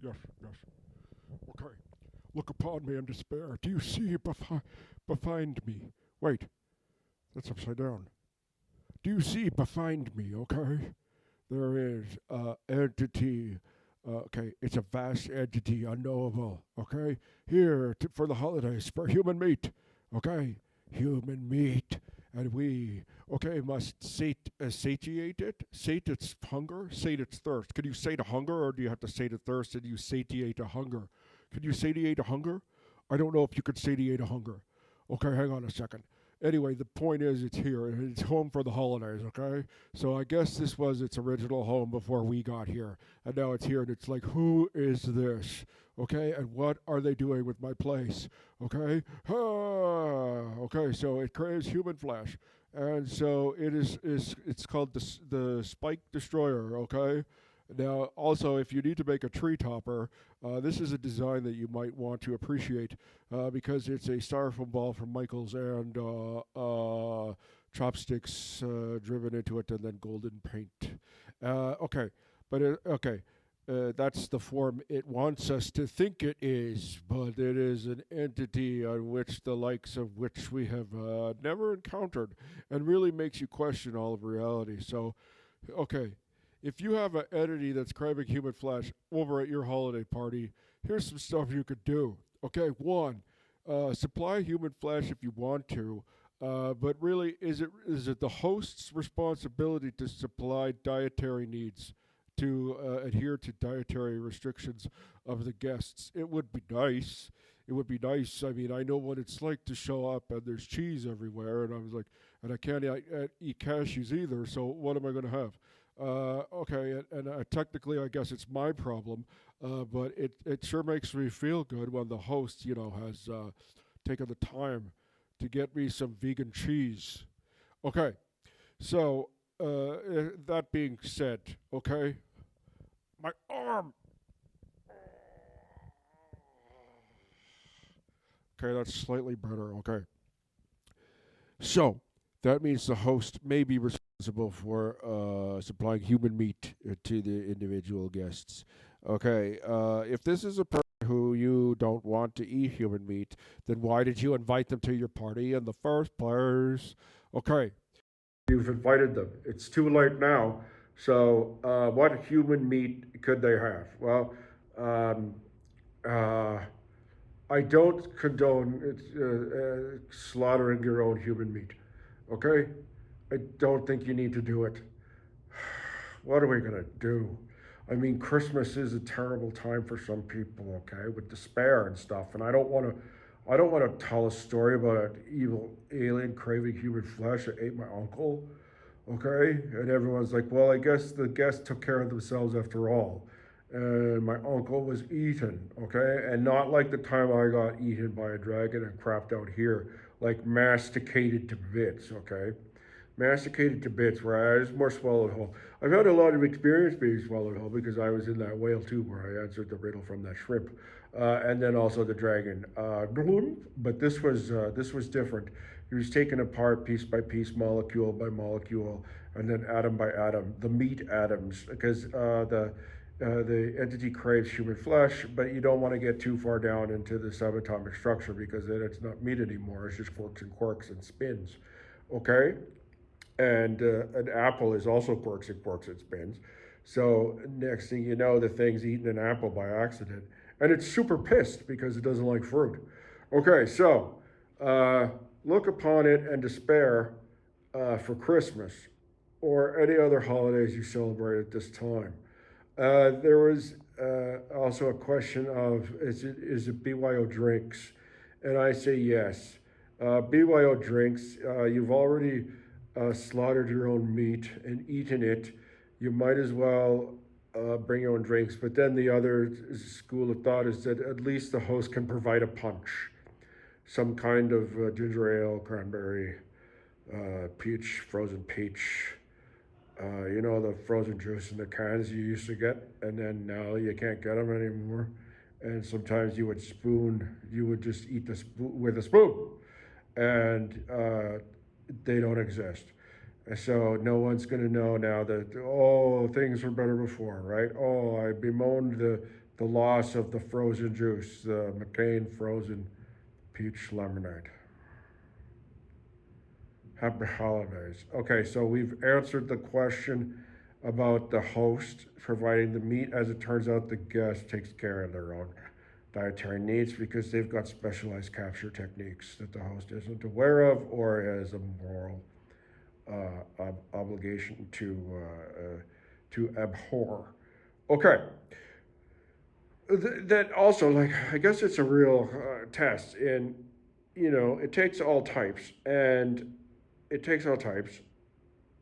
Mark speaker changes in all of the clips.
Speaker 1: Yes, yes. Okay. Look upon me in despair. Do you see behind me? Wait, that's upside down. Do you see behind me, okay? There is entity. Okay, it's a vast entity, unknowable. Okay, here for the holidays for human meat. Okay, human meat, and we okay must satiate it, sate its hunger, sate its thirst. Can you sate a hunger, or do you have to sate a thirst and you satiate a hunger? Can you satiate a hunger? I don't know if you could satiate a hunger. Okay, hang on a second. Anyway, the point is it's here and it's home for the holidays, okay? So I guess this was its original home before we got here. And now it's here and it's like, who is this? Okay, and what are they doing with my place? Okay? Okay, so it craves human flesh. And so it's called the Spike Destroyer, okay? Now, also, if you need to make a tree topper, this is a design that you might want to appreciate because it's a styrofoam ball from Michaels and chopsticks driven into it and then golden paint. Okay, but okay. That's the form it wants us to think it is, but it is an entity on which the likes of which we have never encountered and really makes you question all of reality. So, okay, if you have an entity that's craving human flesh over at your holiday party, here's some stuff you could do. Okay, one, supply human flesh if you want to, but really, is it the host's responsibility to supply dietary needs, to adhere to dietary restrictions of the guests? It would be nice. It would be nice. I mean, I know what it's like to show up and there's cheese everywhere, and I was like, and I can't eat cashews either. So what am I going to have? Okay, and technically, I guess it's my problem, but it sure makes me feel good when the host, has taken the time to get me some vegan cheese. Okay, so that being said, okay, my arm. Okay, that's slightly better. Okay, so that means the host may be responsible for supplying human meat to the individual guests. Okay, if this is a person who you don't want to eat human meat, then why did you invite them to your party in the first place? Okay, you've invited them. It's too late now. So, what human meat could they have? Well, um, uh, I don't condone slaughtering your own human meat. Okay? I don't think you need to do it. What are we going to do? I mean, Christmas is a terrible time for some people, okay, with despair and stuff. And I don't want to tell a story about an evil alien craving human flesh that ate my uncle, okay? And everyone's like, well, I guess the guests took care of themselves after all. And my uncle was eaten, okay? And not like the time I got eaten by a dragon and crapped out here, like masticated to bits, okay? Masticated to bits, where I was more swallowed whole. I've had a lot of experience being swallowed whole because I was in that whale too, where I answered the riddle from that shrimp, and then also the dragon. But this was different. He was taken apart piece by piece, molecule by molecule, and then atom by atom, the meat atoms, because the entity craves human flesh, but you don't want to get too far down into the subatomic structure because then it's not meat anymore. It's just quarks and quarks and spins. Okay, and an apple is also quarks and quarks and spins. So next thing you know, the thing's eating an apple by accident, and it's super pissed because it doesn't like fruit. Okay, so uh, look upon it and despair for Christmas or any other holidays you celebrate at this time. There was also a question of is it BYO drinks, and I say yes. BYO drinks. You've already slaughtered your own meat and eaten it. You might as well bring your own drinks. But then the other school of thought is that at least the host can provide a punch, some kind of ginger ale, cranberry, peach, frozen peach, the frozen juice in the cans you used to get, and then now you can't get them anymore. And sometimes you would just eat the spoon with a spoon, and they don't exist. And so no one's going to know now that, oh, things were better before, right? Oh, I bemoaned the loss of the frozen juice, the McCain frozen peach lemonade. Happy holidays. Okay, so we've answered the question about the host providing the meat. As it turns out, the guest takes care of their own dietary needs because they've got specialized capture techniques that the host isn't aware of or has a moral obligation to abhor. Okay, that also, like, I guess it's a real test, and it takes all types, and it takes all types,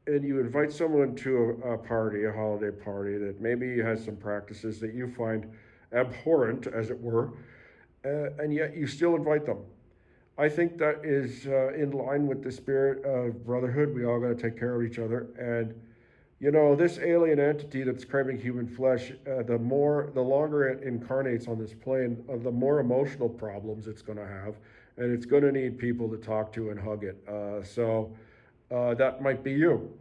Speaker 1: and you invite someone to a party, a holiday party that maybe has some practices that you find abhorrent, as it were, and yet you still invite them. I think that is in line with the spirit of brotherhood. We all got to take care of each other, and this alien entity that's craving human flesh, the longer it incarnates on this plane, the more emotional problems it's going to have, and it's going to need people to talk to and hug it. So that might be you,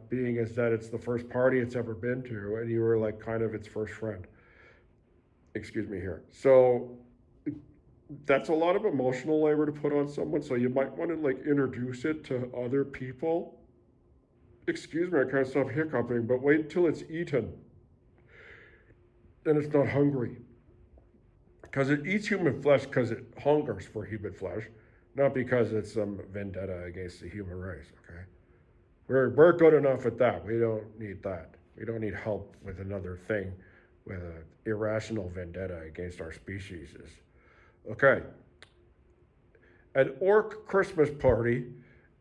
Speaker 1: being as that it's the first party it's ever been to, and you were like kind of its first friend. Excuse me here. So that's a lot of emotional labor to put on someone. So you might want to like introduce it to other people. Excuse me, I can't stop hiccuping, but wait till it's eaten and it's not hungry. Because it eats human flesh because it hungers for human flesh, not because it's some vendetta against the human race, okay? We're good enough at that. We don't need that. We don't need help with another thing with an irrational vendetta against our species. Okay, an orc Christmas party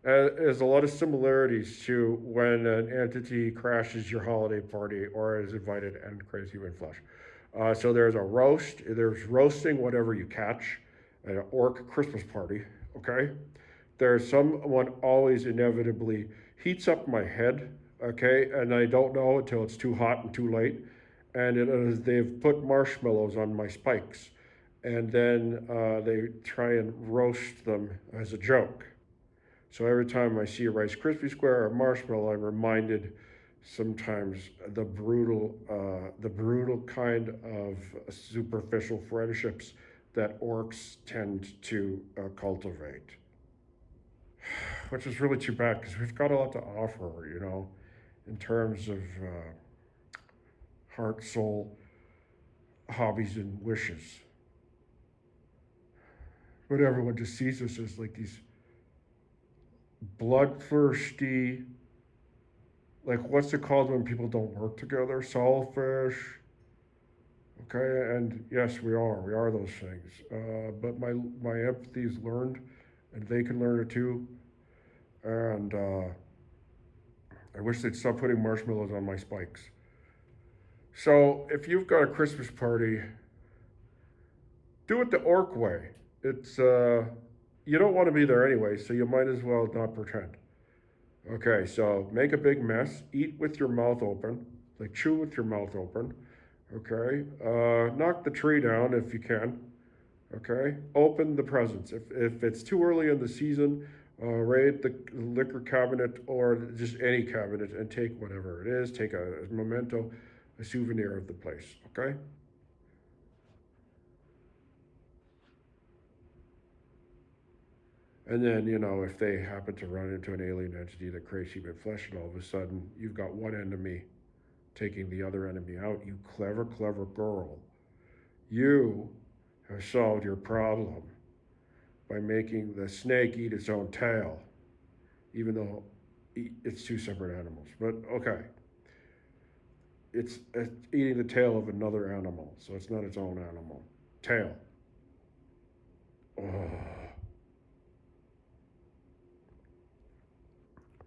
Speaker 1: has a lot of similarities to when an entity crashes your holiday party or is invited and craves human flesh. So there's a roast, there's roasting whatever you catch at an orc Christmas party, okay? There's someone always inevitably heats up my head, okay? And I don't know until it's too hot and too late. And they've put marshmallows on my spikes. And then they try and roast them as a joke. So every time I see a Rice Krispie square or a marshmallow, I'm reminded sometimes the brutal kind of superficial friendships that orcs tend to cultivate, which is really too bad because we've got a lot to offer, in terms of heart, soul, hobbies, and wishes. But everyone just sees us as like these bloodthirsty, like what's it called when people don't work together? Selfish. Okay, and yes, we are those things. But my empathy is learned, and they can learn it too. And I wish they'd stop putting marshmallows on my spikes. So if you've got a Christmas party, do it the orc way. It's you don't want to be there anyway, so you might as well not pretend. Okay, so make a big mess. Eat with your mouth open, like chew with your mouth open. Okay, knock the tree down if you can. Okay, open the presents. If it's too early in the season, raid the liquor cabinet or just any cabinet and take whatever it is. Take a memento, a souvenir of the place. Okay. And then, if they happen to run into an alien entity that craves human flesh, and all of a sudden you've got one enemy taking the other enemy out, you clever, clever girl, you have solved your problem by making the snake eat its own tail, even though it's two separate animals. But okay, it's eating the tail of another animal, so it's not its own animal. Tail.